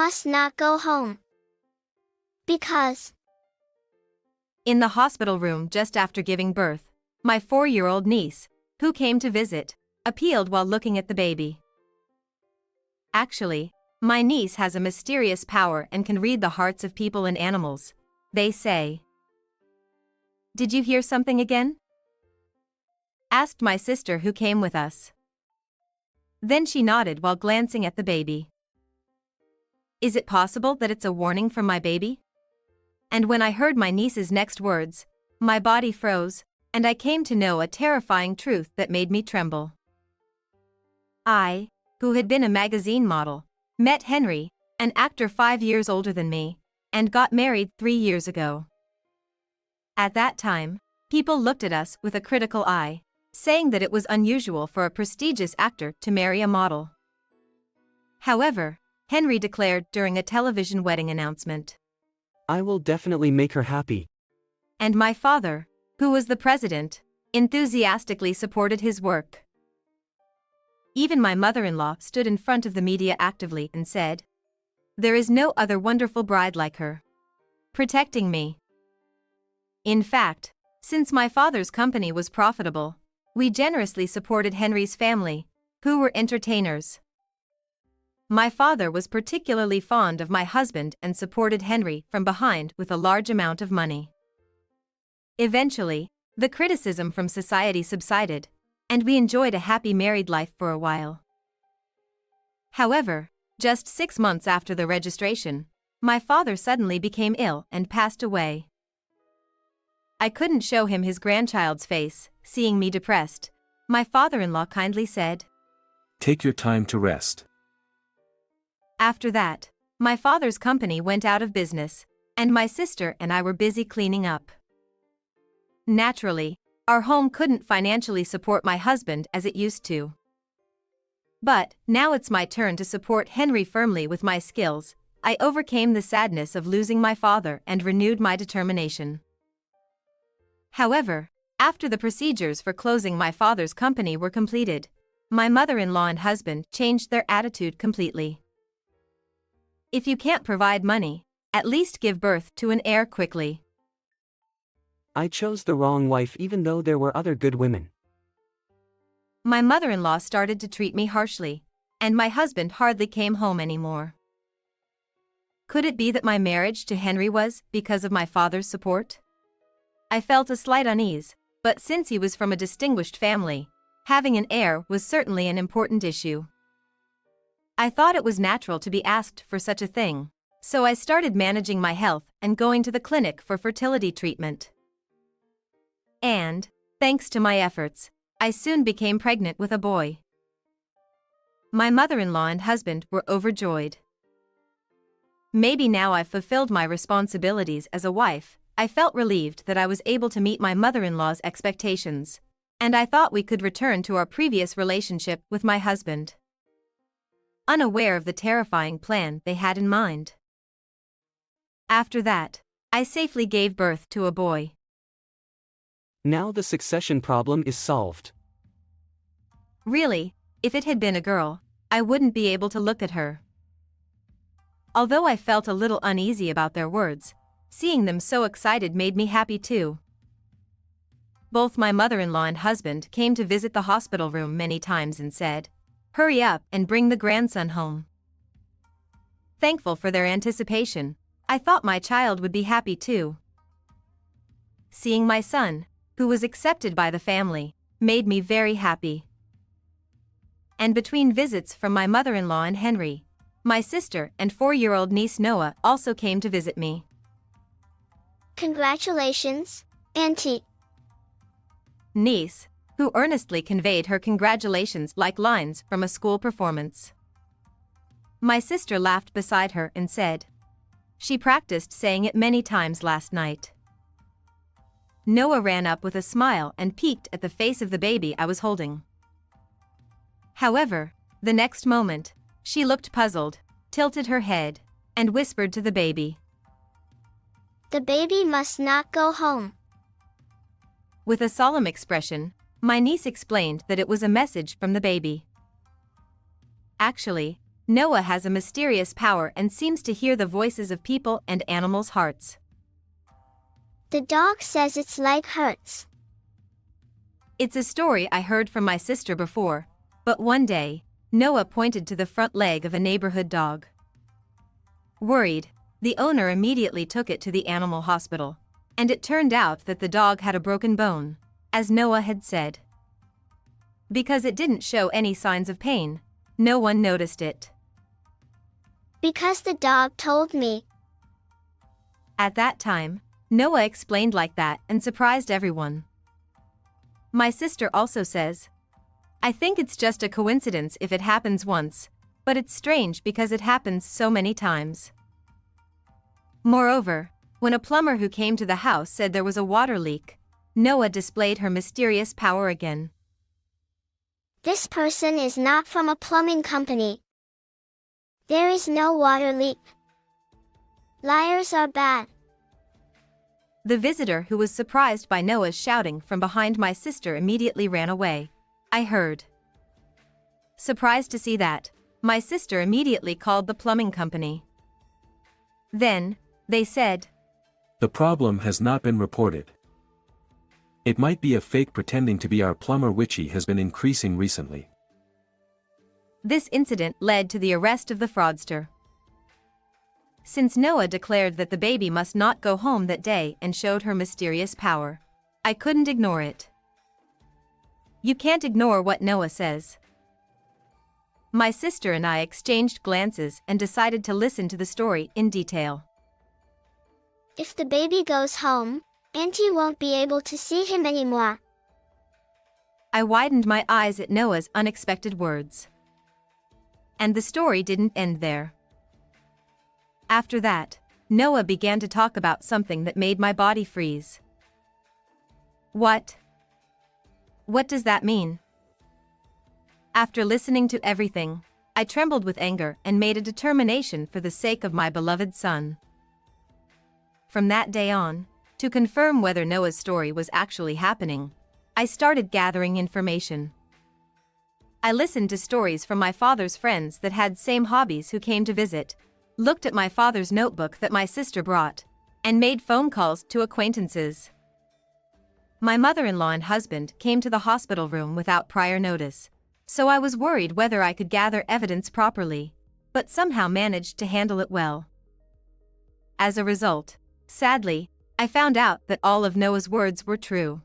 must not go home. Because In the hospital room just after giving birth, my 4-year-old niece, who came to visit, appealed while looking at the baby. Actually, my niece has a mysterious power and can read the hearts of people and animals, they say. Did you hear something again? Asked my sister who came with us. Then she nodded while glancing at the baby. Is it possible that it's a warning from my baby? And when I heard my niece's next words, my body froze, and I came to know a terrifying truth that made me tremble. I, who had been a magazine model, met Henry, an actor 5 years older than me, and got married 3 years ago. At that time, people looked at us with a critical eye, saying that it was unusual for a prestigious actor to marry a model. However, Henry declared during a television wedding announcement, I will definitely make her happy. And my father, who was the president, enthusiastically supported his work. Even my mother-in-law stood in front of the media actively and said, there is no other wonderful bride like her, protecting me. In fact, since my father's company was profitable, we generously supported Henry's family, who were entertainers. My father was particularly fond of my husband and supported Henry from behind with a large amount of money. Eventually, the criticism from society subsided, and we enjoyed a happy married life for a while. However, just 6 months after the registration, my father suddenly became ill and passed away. I couldn't show him his grandchild's face, seeing me depressed. My father-in-law kindly said, Take your time to rest. After that, my father's company went out of business, and my sister and I were busy cleaning up. Naturally, our home couldn't financially support my husband as it used to. But now it's my turn to support Henry firmly with my skills. I overcame the sadness of losing my father and renewed my determination. However, after the procedures for closing my father's company were completed, my mother-in-law and husband changed their attitude completely. If you can't provide money, at least give birth to an heir quickly. I chose the wrong wife even though there were other good women. My mother-in-law started to treat me harshly, and my husband hardly came home anymore. Could it be that my marriage to Henry was because of my father's support? I felt a slight unease, but since he was from a distinguished family, having an heir was certainly an important issue. I thought it was natural to be asked for such a thing, so I started managing my health and going to the clinic for fertility treatment. And, thanks to my efforts, I soon became pregnant with a boy. My mother-in-law and husband were overjoyed. Maybe now I've fulfilled my responsibilities as a wife. I felt relieved that I was able to meet my mother-in-law's expectations, and I thought we could return to our previous relationship with my husband, unaware of the terrifying plan they had in mind. After that, I safely gave birth to a boy. Now the succession problem is solved. Really, if it had been a girl, I wouldn't be able to look at her. Although I felt a little uneasy about their words, seeing them so excited made me happy too. Both my mother-in-law and husband came to visit the hospital room many times and said, hurry up and bring the grandson home. Thankful for their anticipation, I thought my child would be happy too. Seeing my son, who was accepted by the family, made me very happy. And between visits from my mother-in-law and Henry, my sister and 4-year-old niece Noah also came to visit me. Congratulations, Auntie. Niece, who earnestly conveyed her congratulations like lines from a school performance. My sister laughed beside her and said, she practiced saying it many times last night. Noah ran up with a smile and peeked at the face of the baby I was holding. However, the next moment, she looked puzzled, tilted her head, and whispered to the baby, The baby must not go home. With a solemn expression, my niece explained that it was a message from the baby. Actually, Noah has a mysterious power and seems to hear the voices of people and animals' hearts. The dog says its leg hurts. It's a story I heard from my sister before, but one day, Noah pointed to the front leg of a neighborhood dog. Worried, the owner immediately took it to the animal hospital, and it turned out that the dog had a broken bone, as Noah had said. Because it didn't show any signs of pain, no one noticed it. Because the dog told me. At that time, Noah explained like that and surprised everyone. My sister also says, I think it's just a coincidence if it happens once, but it's strange because it happens so many times. Moreover, when a plumber who came to the house said there was a water leak, Noah displayed her mysterious power again. This person is not from a plumbing company. There is no water leak. Liars are bad. The visitor who was surprised by Noah's shouting from behind my sister immediately ran away. I heard. Surprised to see that, my sister immediately called the plumbing company. Then, they said, The problem has not been reported. It might be a fake pretending to be our plumber, which has been increasing recently. This incident led to the arrest of the fraudster. Since Noah declared that the baby must not go home that day and showed her mysterious power, I couldn't ignore it. You can't ignore what Noah says. My sister and I exchanged glances and decided to listen to the story in detail. If the baby goes home, Auntie won't be able to see him anymore. I widened my eyes at Noah's unexpected words. And the story didn't end there. After that, Noah began to talk about something that made my body freeze. What? What does that mean? After listening to everything, I trembled with anger and made a determination for the sake of my beloved son. From that day on, to confirm whether Noah's story was actually happening, I started gathering information. I listened to stories from my father's friends that had same hobbies who came to visit, looked at my father's notebook that my sister brought, and made phone calls to acquaintances. My mother-in-law and husband came to the hospital room without prior notice, so I was worried whether I could gather evidence properly, but somehow managed to handle it well. As a result, sadly, I found out that all of Noah's words were true.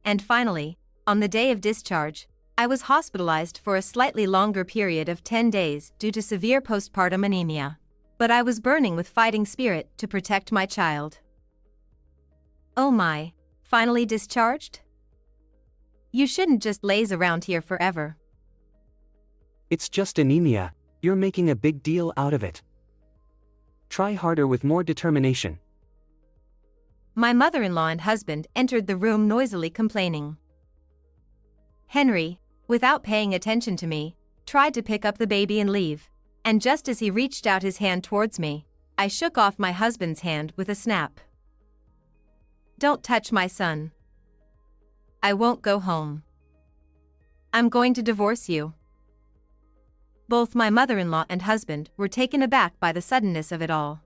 And finally, on the day of discharge, I was hospitalized for a slightly longer period of 10 days due to severe postpartum anemia. But I was burning with fighting spirit to protect my child. Oh my, finally discharged? You shouldn't just laze around here forever. It's just anemia, you're making a big deal out of it. Try harder with more determination. My mother-in-law and husband entered the room noisily complaining. Henry, without paying attention to me, tried to pick up the baby and leave, and just as he reached out his hand towards me, I shook off my husband's hand with a snap. Don't touch my son. I won't go home. I'm going to divorce you. Both my mother-in-law and husband were taken aback by the suddenness of it all.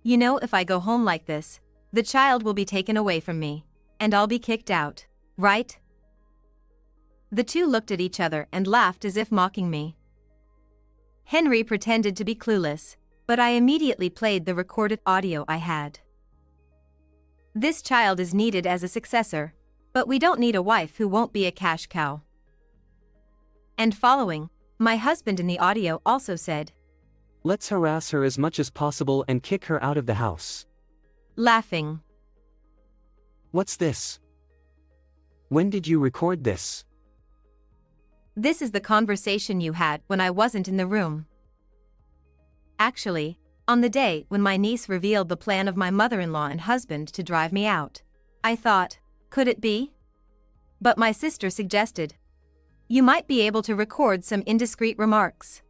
You know, if I go home like this, the child will be taken away from me, and I'll be kicked out, right? The two looked at each other and laughed as if mocking me. Henry pretended to be clueless, but I immediately played the recorded audio I had. This child is needed as a successor, but we don't need a wife who won't be a cash cow. And following, my husband in the audio also said, Let's harass her as much as possible and kick her out of the house. Laughing. What's this? When did you record this? This is the conversation you had when I wasn't in the room. Actually, on the day when my niece revealed the plan of my mother-in-law and husband to drive me out, I thought, could it be? But my sister suggested, you might be able to record some indiscreet remarks.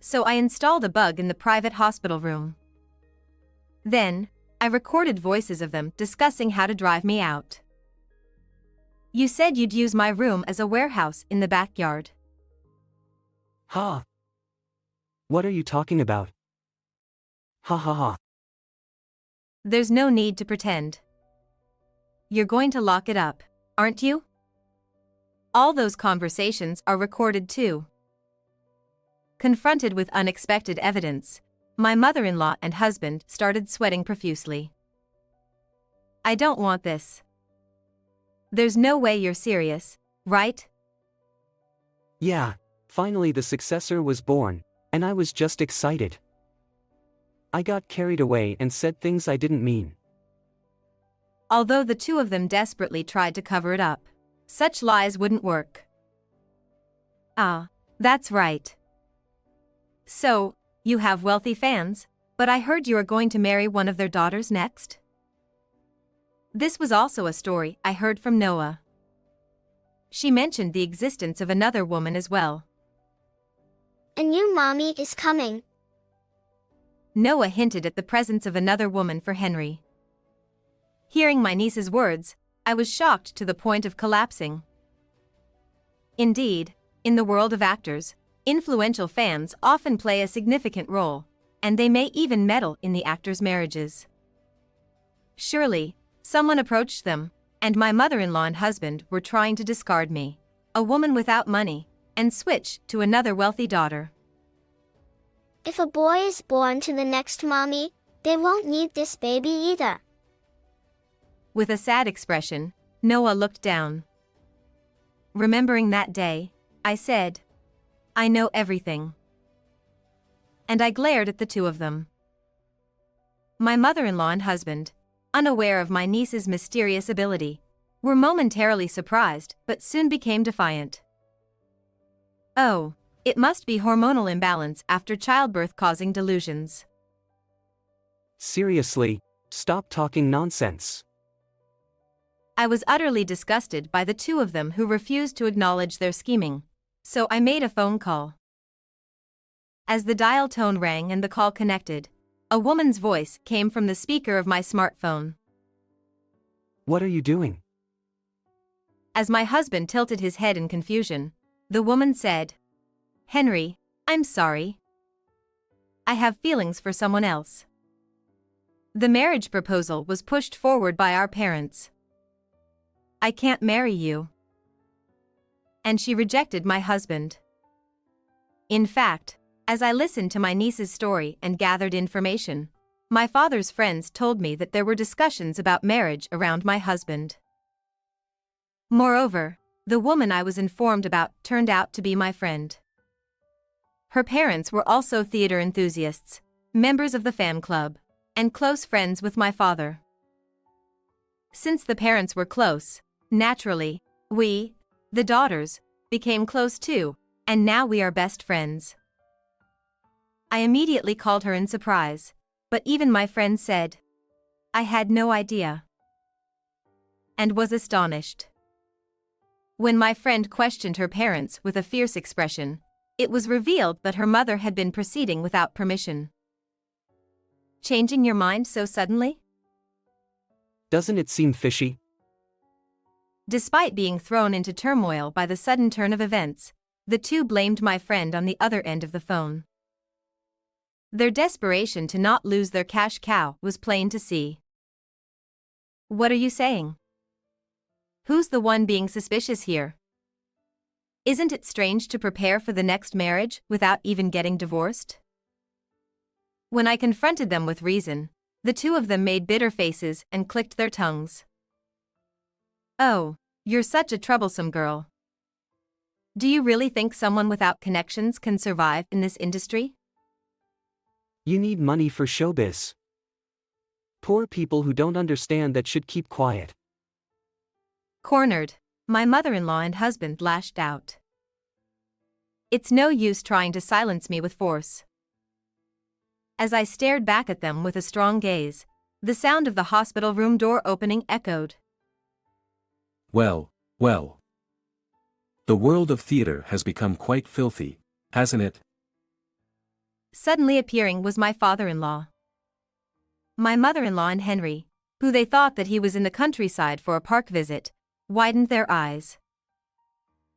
So I installed a bug in the private hospital room. Then, I recorded voices of them discussing how to drive me out. You said you'd use my room as a warehouse in the backyard. Ha! What are you talking about? Ha ha ha. There's no need to pretend. You're going to lock it up, aren't you? All those conversations are recorded too. Confronted with unexpected evidence, my mother-in-law and husband started sweating profusely. I don't want this. There's no way you're serious, right? Yeah, finally the successor was born, and I was just excited. I got carried away and said things I didn't mean. Although the two of them desperately tried to cover it up, such lies wouldn't work. Ah, that's right. So, you have wealthy fans, but I heard you are going to marry one of their daughters next? This was also a story I heard from Noah. She mentioned the existence of another woman as well. A new mommy is coming. Noah hinted at the presence of another woman for Henry. Hearing my niece's words, I was shocked to the point of collapsing. Indeed, in the world of actors, influential fans often play a significant role, and they may even meddle in the actors' marriages. Surely, someone approached them, and my mother-in-law and husband were trying to discard me, a woman without money, and switch to another wealthy daughter. If a boy is born to the next mommy, they won't need this baby either. With a sad expression, Noah looked down. Remembering that day, I said, I know everything. And I glared at the two of them. My mother-in-law and husband, unaware of my niece's mysterious ability, were momentarily surprised but soon became defiant. Oh, it must be hormonal imbalance after childbirth causing delusions. Seriously, stop talking nonsense. I was utterly disgusted by the two of them who refused to acknowledge their scheming, so I made a phone call. As the dial tone rang and the call connected, a woman's voice came from the speaker of my smartphone. What are you doing? As my husband tilted his head in confusion, the woman said, Henry, I'm sorry. I have feelings for someone else. The marriage proposal was pushed forward by our parents. I can't marry you. And she rejected my husband. In fact, as I listened to my niece's story and gathered information, my father's friends told me that there were discussions about marriage around my husband. Moreover, the woman I was informed about turned out to be my friend. Her parents were also theater enthusiasts, members of the fan club, and close friends with my father. Since the parents were close, naturally, we, the daughters, became close too, and now we are best friends. I immediately called her in surprise, but even my friend said, I had no idea, and was astonished. When my friend questioned her parents with a fierce expression, it was revealed that her mother had been proceeding without permission. Changing your mind so suddenly? Doesn't it seem fishy? Despite being thrown into turmoil by the sudden turn of events, the two blamed my friend on the other end of the phone. Their desperation to not lose their cash cow was plain to see. What are you saying? Who's the one being suspicious here? Isn't it strange to prepare for the next marriage without even getting divorced? When I confronted them with reason, the two of them made bitter faces and clicked their tongues. Oh, you're such a troublesome girl. Do you really think someone without connections can survive in this industry? You need money for showbiz. Poor people who don't understand that should keep quiet. Cornered, my mother-in-law and husband lashed out. It's no use trying to silence me with force. As I stared back at them with a strong gaze, the sound of the hospital room door opening echoed. Well, well. The world of theater has become quite filthy, hasn't it? Suddenly appearing was my father-in-law. My mother-in-law and Henry, who they thought that he was in the countryside for a park visit, widened their eyes.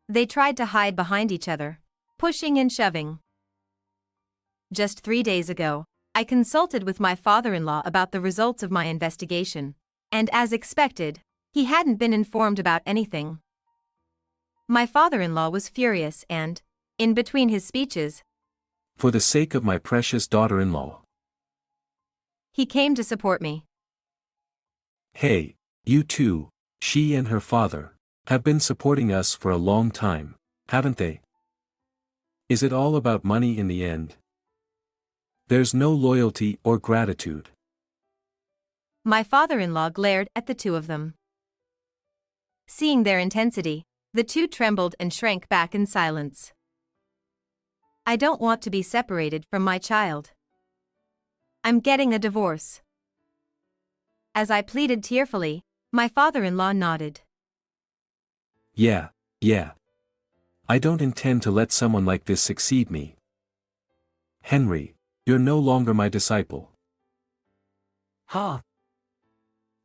They tried to hide behind each other, pushing and shoving. Just 3 days ago, I consulted with my father-in-law about the results of my investigation, and as expected, he hadn't been informed about anything. My father-in-law was furious and, in between his speeches, For the sake of my precious daughter-in-law. he came to support me. Hey, you two, she and her father, have been supporting us for a long time, haven't they? Is it all about money in the end? There's no loyalty or gratitude. My father-in-law glared at the two of them. Seeing their intensity, the two trembled and shrank back in silence. I don't want to be separated from my child. I'm getting a divorce. As I pleaded tearfully, my father-in-law nodded. Yeah. I don't intend to let someone like this succeed me. Henry, you're no longer my disciple. Ha!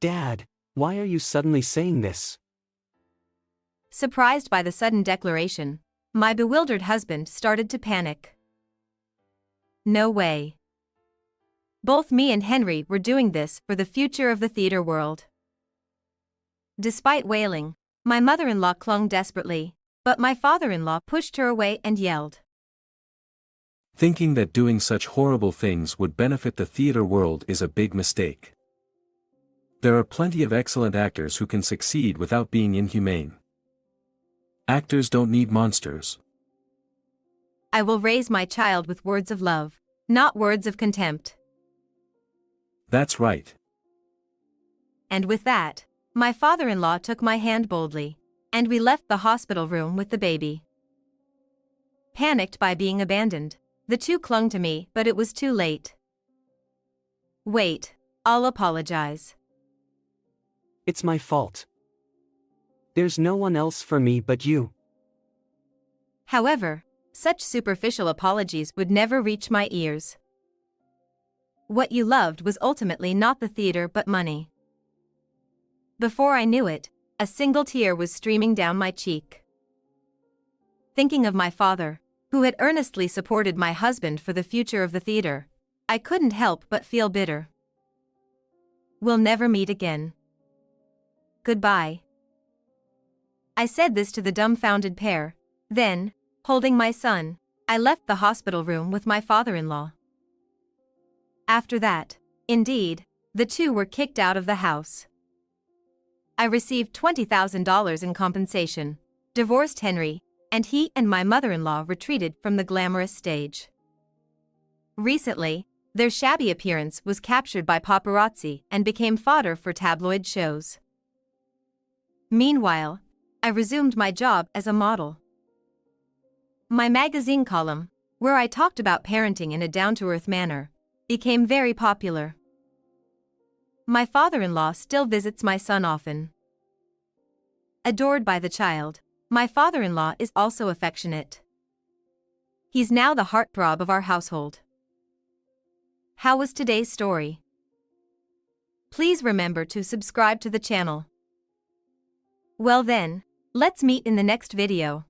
Dad, why are you suddenly saying this? Surprised by the sudden declaration, my bewildered husband started to panic. No way. Both me and Henry were doing this for the future of the theater world. Despite wailing, my mother-in-law clung desperately, but my father-in-law pushed her away and yelled. Thinking that doing such horrible things would benefit the theater world is a big mistake. There are plenty of excellent actors who can succeed without being inhumane. Actors don't need monsters. I will raise my child with words of love, not words of contempt. That's right. And with that, my father-in-law took my hand boldly, and we left the hospital room with the baby. Panicked by being abandoned, the two clung to me, but it was too late. Wait, I'll apologize. It's my fault. There's no one else for me but you. However, such superficial apologies would never reach my ears. What you loved was ultimately not the theater but money. Before I knew it, a single tear was streaming down my cheek. Thinking of my father, who had earnestly supported my husband for the future of the theater, I couldn't help but feel bitter. We'll never meet again. Goodbye. I said this to the dumbfounded pair, then, holding my son, I left the hospital room with my father-in-law. After that, indeed, the two were kicked out of the house. I received $20,000 in compensation, divorced Henry, and he and my mother-in-law retreated from the glamorous stage. Recently, their shabby appearance was captured by paparazzi and became fodder for tabloid shows. Meanwhile, I resumed my job as a model. My magazine column, where I talked about parenting in a down-to-earth manner, became very popular. My father-in-law still visits my son often. Adored by the child, my father-in-law is also affectionate. He's now the heartthrob of our household. How was today's story? Please remember to subscribe to the channel. Well then, let's meet in the next video.